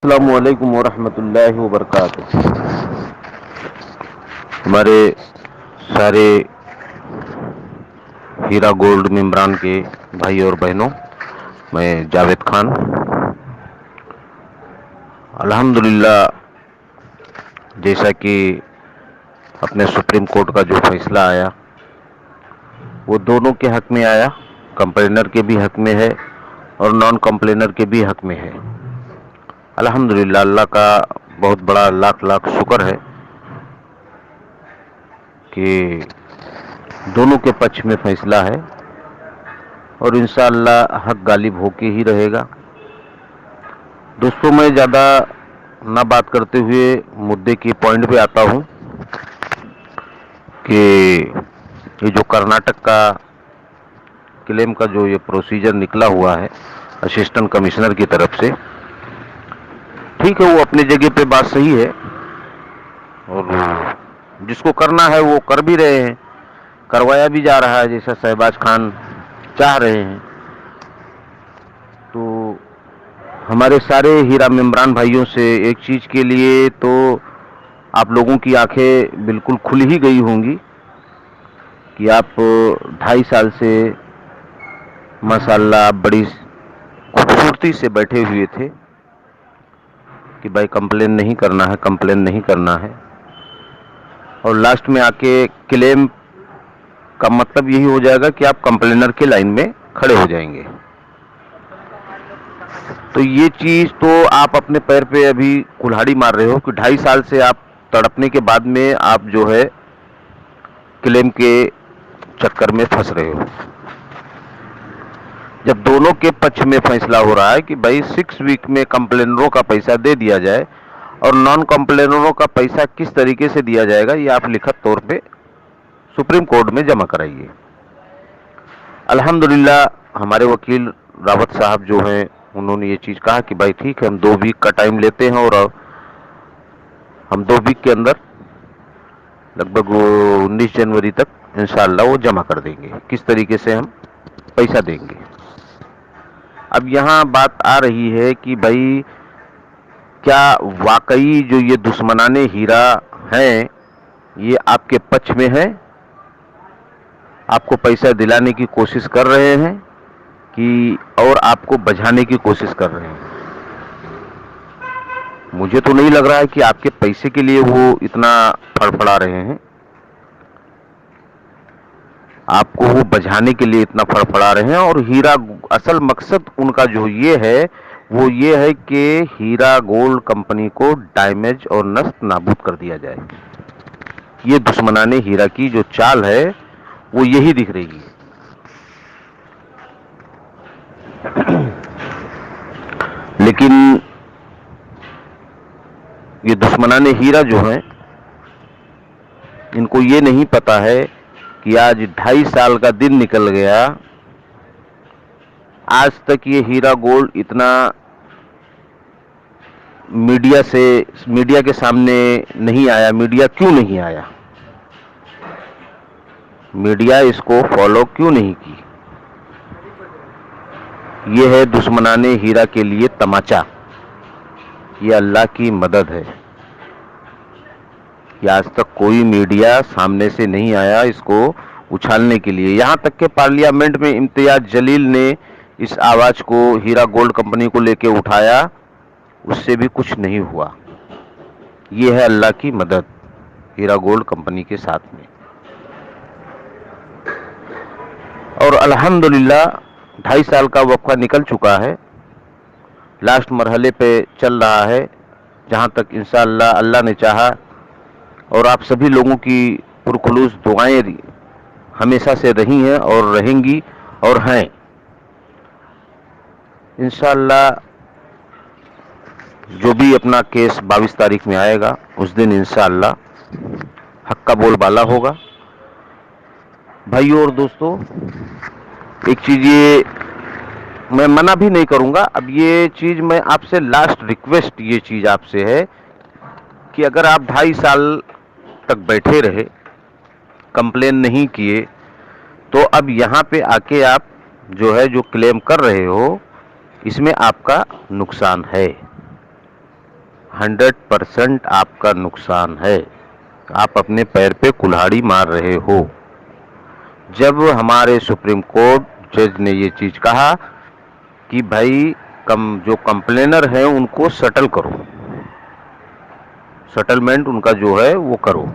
अस्सलामुअलैकुम वरहमतुल्लाहि वबरकातुहू। हमारे सारे हीरा गोल्ड मेम्बरान के भाई और बहनों, मैं जावेद खान। अल्हम्दुलिल्लाह, जैसा कि अपने सुप्रीम कोर्ट का जो फैसला आया वो दोनों के हक में आया, कंप्लेनर के भी हक में है और नॉन कंप्लेनर के भी हक में है। अल्हम्दुलिल्लाह, अल्लाह का बहुत बड़ा लाख लाख शुक्र है कि दोनों के पक्ष में फैसला है और इंशाअल्लाह हक गालिब होके ही रहेगा। दोस्तों, मैं ज़्यादा ना बात करते हुए मुद्दे की पॉइंट पे आता हूँ कि ये जो कर्नाटक का क्लेम का जो ये प्रोसीजर निकला हुआ है असिस्टेंट कमिश्नर की तरफ से, ठीक है, वो अपनी जगह पे बात सही है और जिसको करना है वो कर भी रहे हैं, करवाया भी जा रहा है जैसा शहबाज खान चाह रहे हैं। तो हमारे सारे हीरा मेम्बरान भाइयों से एक चीज़ के लिए तो आप लोगों की आंखें बिल्कुल खुल ही गई होंगी कि आप 2.5 साल से माशाल्लाह आप बड़ी खूबसूरती से बैठे हुए थे कि भाई कंप्लेन नहीं करना है, कंप्लेन नहीं करना है, और लास्ट में आके क्लेम का मतलब यही हो जाएगा कि आप कंप्लेनर के लाइन में खड़े हो जाएंगे। तो ये चीज़ तो आप अपने पैर पे अभी कुल्हाड़ी मार रहे हो कि 2.5 साल से आप तड़पने के बाद में आप जो है क्लेम के चक्कर में फंस रहे हो, जब दोनों के पक्ष में फैसला हो रहा है कि भाई 6 वीक में कंप्लेनरों का पैसा दे दिया जाए और नॉन कंप्लेनरों का पैसा किस तरीके से दिया जाएगा ये आप लिखित तौर पे सुप्रीम कोर्ट में जमा कराइए। अल्हम्दुलिल्लाह हमारे वकील रावत साहब जो हैं उन्होंने ये चीज़ कहा कि भाई ठीक है, हम 2 वीक का टाइम लेते हैं और हम 2 वीक के अंदर लगभग 19 जनवरी तक इंशाअल्लाह वो जमा कर देंगे, किस तरीके से हम पैसा देंगे। अब यहाँ बात आ रही है कि भाई क्या वाकई जो ये दुश्मनाने हीरा हैं ये आपके पक्ष में है, आपको पैसा दिलाने की कोशिश कर रहे हैं कि और आपको बचाने की कोशिश कर रहे हैं। मुझे तो नहीं लग रहा है कि आपके पैसे के लिए वो इतना फड़फड़ा रहे हैं, आपको वो बचाने के लिए इतना फड़फड़ा रहे हैं। और हीरा असल मकसद उनका जो ये है वो ये है कि हीरा गोल्ड कंपनी को डैमेज और नष्ट नाबूद कर दिया जाए। ये दुश्मनाने हीरा की जो चाल है वो यही दिख रही है। लेकिन ये दुश्मनाने हीरा जो हैं इनको ये नहीं पता है कि आज 2.5 साल का दिन निकल गया, आज तक ये हीरा गोल्ड इतना मीडिया के सामने नहीं आया। मीडिया क्यों नहीं आया, मीडिया इसको फॉलो क्यों नहीं की? ये है दुश्मनाने हीरा के लिए तमाचा, ये अल्लाह की मदद है कि आज तक कोई मीडिया सामने से नहीं आया इसको उछालने के लिए। यहाँ तक के पार्लियामेंट में इम्तियाज जलील ने इस आवाज को हीरा गोल्ड कंपनी को लेके उठाया, उससे भी कुछ नहीं हुआ। ये है अल्लाह की मदद हीरा गोल्ड कंपनी के साथ में। और अल्हम्दुलिल्लाह 2.5 साल का वक्फा निकल चुका है, लास्ट मरहले पे चल रहा है, जहाँ तक इंशाअल्लाह अल्लाह ने चाहा और आप सभी लोगों की पुरखुलूस दुआएं हमेशा से रही हैं और रहेंगी और हैं। इंशाअल्लाह जो भी अपना केस 22 तारीख में आएगा उस दिन इंशाअल्लाह हक का बोलबाला होगा। भाइयों और दोस्तों, एक चीज़ ये मैं मना भी नहीं करूंगा, अब ये चीज़ मैं आपसे लास्ट रिक्वेस्ट ये चीज़ आपसे है कि अगर आप 2.5 साल तक बैठे रहे, कंप्लेन नहीं किए, तो अब यहाँ पे आके आप जो क्लेम कर रहे हो इसमें आपका नुकसान है। 100% आपका नुकसान है। आप अपने पैर पे कुल्हाड़ी मार रहे हो। जब हमारे सुप्रीम कोर्ट जज ने ये चीज कहा कि भाई जो कंप्लेनर है उनको सेटल करो, सेटलमेंट उनका जो है वो करो।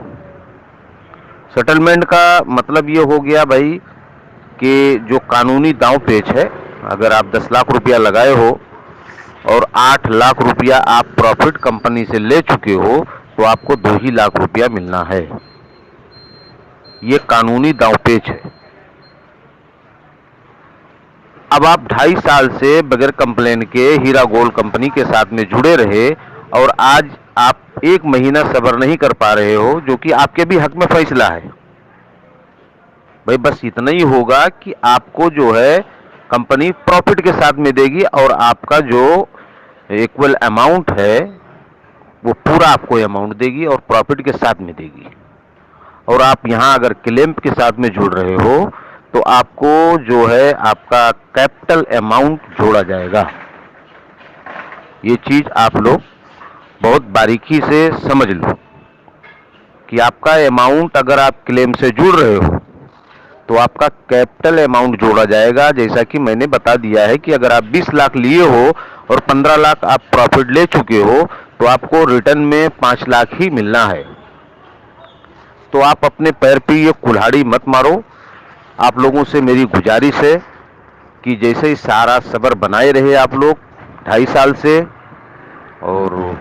सेटलमेंट का मतलब ये हो गया भाई कि जो कानूनी दांव पेच है, अगर आप 10 लाख रुपया लगाए हो और 8 लाख रुपया आप प्रॉफिट कंपनी से ले चुके हो तो आपको 2 ही लाख रुपया मिलना है। ये कानूनी दांव पेच है। अब आप 2.5 साल से बगैर कंप्लेन के हीरा गोल्ड कंपनी के साथ में जुड़े रहे और आज आप 1 महीना सब्र नहीं कर पा रहे हो, जो कि आपके भी हक में फैसला है। भाई बस इतना ही होगा कि आपको जो है कंपनी प्रॉफिट के साथ में देगी और आपका जो इक्वल अमाउंट है वो पूरा आपको अमाउंट देगी और प्रॉफिट के साथ में देगी। और आप यहां अगर क्लेम के साथ में जुड़ रहे हो तो आपको जो है आपका कैपिटल अमाउंट जोड़ा जाएगा। ये चीज आप लोग बहुत बारीकी से समझ लो कि आपका अमाउंट अगर आप क्लेम से जुड़ रहे हो तो आपका कैपिटल अमाउंट जोड़ा जाएगा। जैसा कि मैंने बता दिया है कि अगर आप 20 लाख लिए हो और 15 लाख आप प्रॉफिट ले चुके हो तो आपको रिटर्न में 5 लाख ही मिलना है। तो आप अपने पैर पे ये कुल्हाड़ी मत मारो। आप लोगों से मेरी गुजारिश है कि जैसे ही सारा सब्र बनाए रहे आप लोग 2.5 साल से, और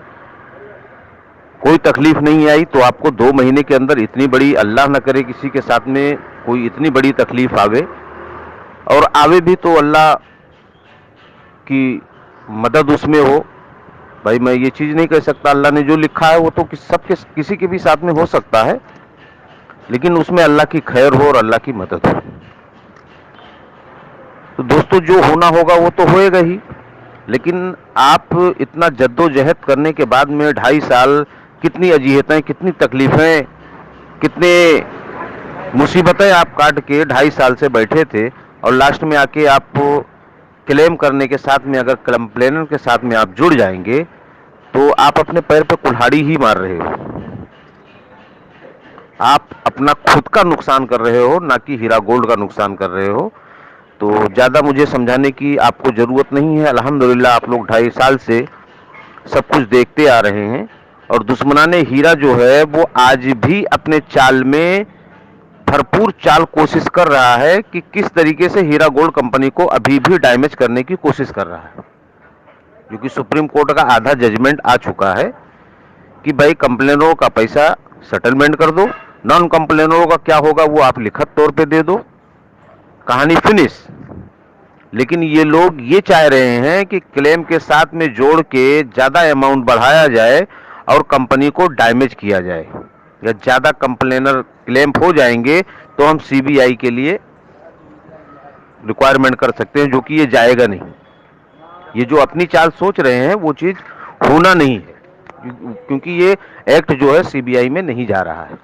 कोई तकलीफ नहीं आई तो आपको 2 महीने के अंदर इतनी बड़ी, अल्लाह न करे किसी के साथ में कोई इतनी बड़ी तकलीफ आवे, और आवे भी तो अल्लाह की मदद उसमें हो। भाई मैं ये चीज नहीं कह सकता, अल्लाह ने जो लिखा है वो तो सबके किसी के भी साथ में हो सकता है, लेकिन उसमें अल्लाह की खैर हो और अल्लाह की मदद हो। तो दोस्तों जो होना होगा वो तो होएगा ही, लेकिन आप इतना जद्दोजहद करने के बाद में 2.5 साल कितनी अजीहतें, कितनी तकलीफें, कितने मुसीबतें आप काट के 2.5 साल से बैठे थे और लास्ट में आके आप क्लेम करने के साथ में अगर कंप्लेनर के साथ में आप जुड़ जाएंगे तो आप अपने पैर पे कुल्हाड़ी ही मार रहे हो। आप अपना खुद का नुकसान कर रहे हो, ना कि हीरा गोल्ड का नुकसान कर रहे हो। तो ज़्यादा मुझे समझाने की आपको ज़रूरत नहीं है। अल्हम्दुलिल्लाह आप लोग 2.5 साल से सब कुछ देखते आ रहे हैं और दुश्मनाने हीरा जो है वो आज भी अपने चाल में भरपूर चाल कोशिश कर रहा है कि किस तरीके से हीरा गोल्ड कंपनी को अभी भी डैमेज करने की कोशिश कर रहा है, क्योंकि सुप्रीम कोर्ट का आधा जजमेंट आ चुका है कि भाई कंप्लेनरों का पैसा सेटलमेंट कर दो, नॉन कंप्लेनरों का क्या होगा वो आप लिखित तौर पे दे दो, कहानी फिनिश। लेकिन ये लोग ये चाह रहे हैं कि क्लेम के साथ में जोड़ के ज्यादा अमाउंट बढ़ाया जाए और कंपनी को डैमेज किया जाए, या ज्यादा कंप्लेनर क्लेम हो जाएंगे तो हम सीबीआई के लिए रिक्वायरमेंट कर सकते हैं, जो कि ये जाएगा नहीं। ये जो अपनी चाल सोच रहे हैं वो चीज होना नहीं है, क्योंकि ये एक्ट जो है सीबीआई में नहीं जा रहा है।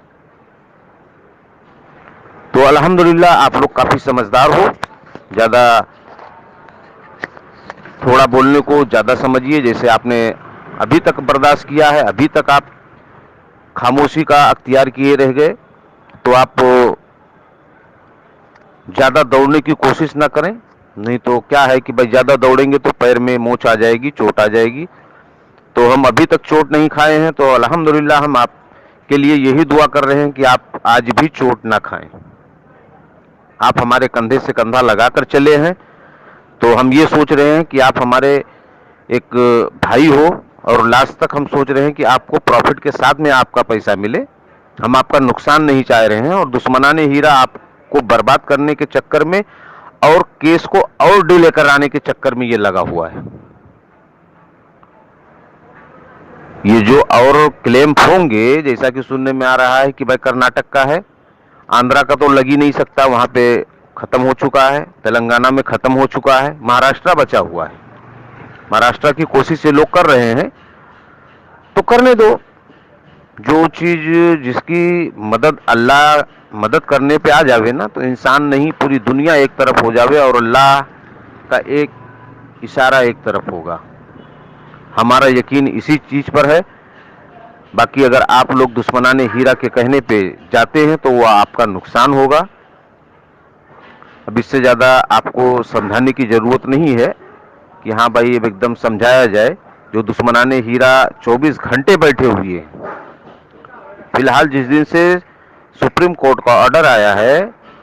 तो अल्हम्दुलिल्लाह आप लोग काफी समझदार हो, ज्यादा थोड़ा बोलने को ज्यादा समझिए। जैसे आपने अभी तक बर्दाश्त किया है, अभी तक आप खामोशी का अख्तियार किए रह गए, तो आप ज्यादा दौड़ने की कोशिश ना करें। नहीं तो क्या है कि भाई ज्यादा दौड़ेंगे तो पैर में मोच आ जाएगी, चोट आ जाएगी। तो हम अभी तक चोट नहीं खाए हैं, तो अल्हम्दुलिल्लाह हम आपके लिए यही दुआ कर रहे हैं कि आप आज भी चोट ना खाएं। आप हमारे कंधे से कंधा लगाकर चले हैं, तो हम ये सोच रहे हैं कि आप हमारे एक भाई हो, और लास्ट तक हम सोच रहे हैं कि आपको प्रॉफिट के साथ में आपका पैसा मिले। हम आपका नुकसान नहीं चाह रहे हैं, और दुश्मनाने हीरा आपको बर्बाद करने के चक्कर में और केस को और डिले कराने के चक्कर में ये लगा हुआ है। ये जो और क्लेम होंगे, जैसा कि सुनने में आ रहा है कि भाई कर्नाटक का है, आंध्रा का तो लग ही नहीं सकता, वहां पे खत्म हो चुका है, तेलंगाना में खत्म हो चुका है, महाराष्ट्र बचा हुआ है। महाराष्ट्र की कोशिश ये लोग कर रहे हैं, तो करने दो। जो चीज जिसकी मदद अल्लाह मदद करने पे आ जावे ना, तो इंसान नहीं पूरी दुनिया एक तरफ हो जावे और अल्लाह का एक इशारा एक तरफ होगा। हमारा यकीन इसी चीज़ पर है। बाकी अगर आप लोग दुश्मनाने हीरा के कहने पे जाते हैं तो वह आपका नुकसान होगा। अब इससे ज़्यादा आपको समझाने की ज़रूरत नहीं है कि हाँ भाई अब एकदम समझाया जाए। जो दुश्मनाने हीरा 24 घंटे बैठे हुए हैं, फिलहाल जिस दिन से सुप्रीम कोर्ट का ऑर्डर आया है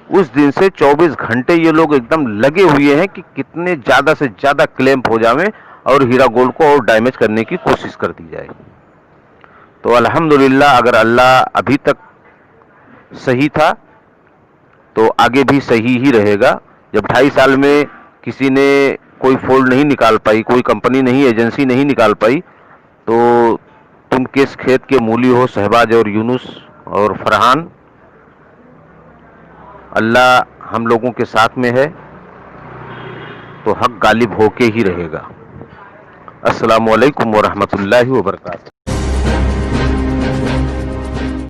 उस दिन से 24 घंटे ये लोग एकदम लगे हुए हैं कि कितने ज़्यादा से ज़्यादा क्लेम हो जावे और हीरा गोल्ड को और डैमेज करने की कोशिश कर दी जाए। तो अल्हम्दुलिल्लाह, अगर अल्लाह अभी तक सही था तो आगे भी सही ही रहेगा। जब 2.5 साल में किसी ने कोई फोल्ड नहीं निकाल पाई, कोई कंपनी नहीं, एजेंसी नहीं निकाल पाई, तो तुम किस खेत के मूली हो शहबाज और यूनुस और फरहान। अल्लाह हम लोगों के साथ में है तो हक गालिब होके ही रहेगा। अस्सलामु अलैकुम व रहमतुल्लाहि व बरकातहू।